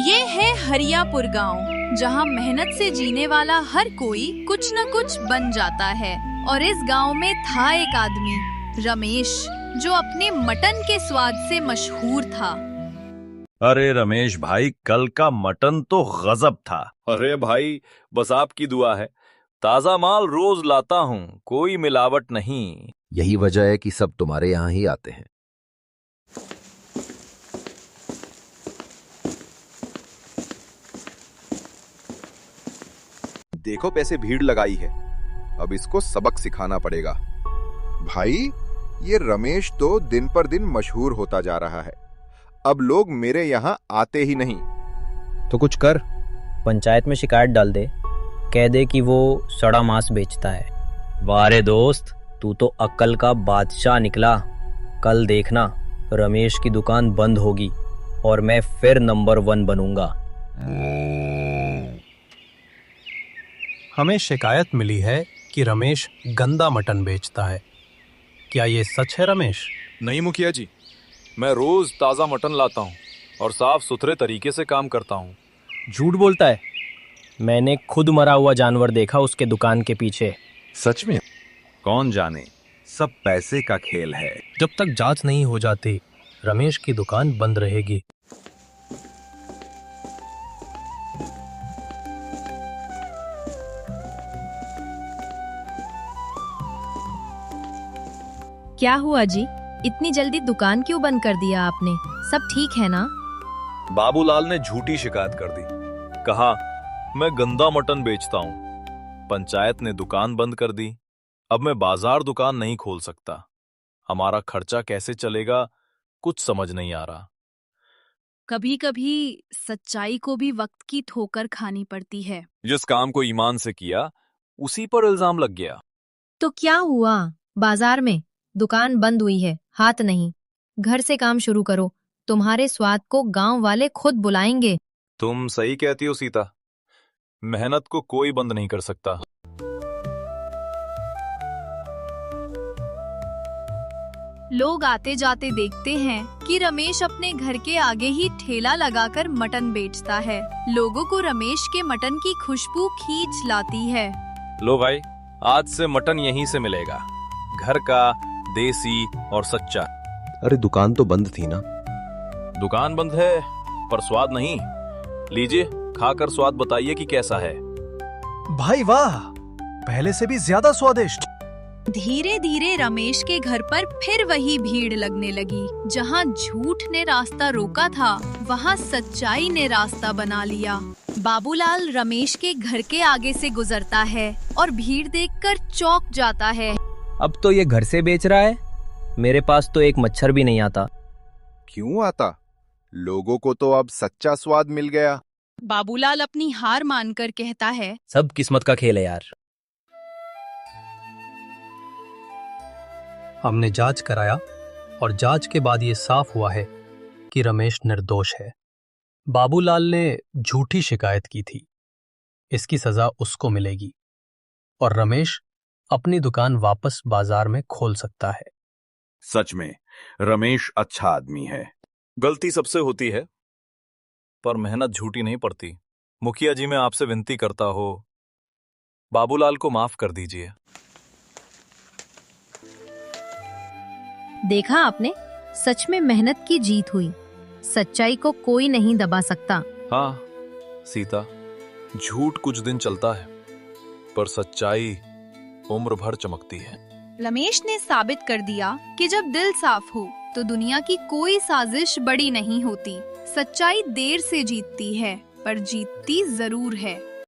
ये है हरियापुर गांव, जहां मेहनत से जीने वाला हर कोई कुछ न कुछ बन जाता है। और इस गांव में था एक आदमी, रमेश, जो अपने मटन के स्वाद से मशहूर था। अरे रमेश भाई, कल का मटन तो गजब था। अरे भाई, बस आपकी दुआ है। ताजा माल रोज लाता हूँ, कोई मिलावट नहीं। यही वजह है कि सब तुम्हारे यहाँ ही आते हैं। देखो पैसे भीड़ लगाई है, अब इसको सबक सिखाना पड़ेगा। भाई, ये रमेश तो दिन पर दिन मशहूर होता जा रहा है। अब लोग मेरे यहाँ आते ही नहीं। तो कुछ कर, पंचायत में शिकायत डाल दे, कह दे कि वो सड़ा मांस बेचता है। वाह रे दोस्त, तू तो अक्ल का बादशाह निकला। कल देखना, रमेश की दुकान बंद होगी और मैं फिर नंबर 1 बनूंगा। हमें शिकायत मिली है कि रमेश गंदा मटन बेचता है। क्या ये सच है रमेश? नहीं मुखिया जी, मैं रोज ताजा मटन लाता हूँ और साफ सुथरे तरीके से काम करता हूँ। झूठ बोलता है, मैंने खुद मरा हुआ जानवर देखा उसके दुकान के पीछे। सच में? कौन जाने, सब पैसे का खेल है। जब तक जांच नहीं हो जाती, रमेश की दुकान बंद रहेगी। क्या हुआ जी, इतनी जल्दी दुकान क्यों बंद कर दिया आपने? सब ठीक है ना? बाबूलाल ने झूठी शिकायत कर दी, कहा मैं गंदा मटन बेचता हूँ। पंचायत ने दुकान बंद कर दी। अब मैं बाजार दुकान नहीं खोल सकता। हमारा खर्चा कैसे चलेगा, कुछ समझ नहीं आ रहा। कभी कभी सच्चाई को भी वक्त की ठोकर खानी पड़ती है। जिस काम को ईमान से किया, उसी पर इल्जाम लग गया। तो क्या हुआ? बाजार में दुकान बंद हुई है, हाथ नहीं। घर से काम शुरू करो, तुम्हारे स्वाद को गांव वाले खुद बुलाएंगे। तुम सही कहती हो सीता, मेहनत को कोई बंद नहीं कर सकता। लोग आते जाते देखते हैं कि रमेश अपने घर के आगे ही ठेला लगाकर मटन बेचता है। लोगों को रमेश के मटन की खुशबू खींच लाती है। लो भाई, आज से मटन यहीं से मिलेगा, घर का, देसी और सच्चा। अरे दुकान तो बंद थी ना? दुकान बंद है पर स्वाद नहीं। लीजिए, खाकर स्वाद बताइए कि कैसा है। भाई वाह, पहले से भी ज्यादा स्वादिष्ट। धीरे धीरे रमेश के घर पर फिर वही भीड़ लगने लगी। जहां झूठ ने रास्ता रोका था, वहां सच्चाई ने रास्ता बना लिया। बाबूलाल रमेश के घर के आगे से गुजरता है और भीड़ देखकर चौंक जाता है। अब तो ये घर से बेच रहा है, मेरे पास तो एक मच्छर भी नहीं आता। क्यों आता? लोगों को तो अब सच्चा स्वाद मिल गया। बाबूलाल अपनी हार मानकर कहता है, सब किस्मत का खेल है यार। हमने जांच कराया और जांच के बाद ये साफ हुआ है कि रमेश निर्दोष है। बाबूलाल ने झूठी शिकायत की थी, इसकी सजा उसको मिलेगी और रमेश अपनी दुकान वापस बाजार में खोल सकता है। सच में रमेश अच्छा आदमी है। गलती सबसे होती है, पर मेहनत झूठी नहीं पड़ती। मुखिया जी, मैं आपसे विनती करता हो, बाबूलाल को माफ कर दीजिए। देखा आपने, सच में मेहनत की जीत हुई। सच्चाई को कोई नहीं दबा सकता। हाँ सीता, झूठ कुछ दिन चलता है, पर सच्चाई उम्र भर चमकती है। रमेश ने साबित कर दिया कि जब दिल साफ हो तो दुनिया की कोई साजिश बड़ी नहीं होती। सच्चाई देर से जीतती है, पर जीतती जरूर है।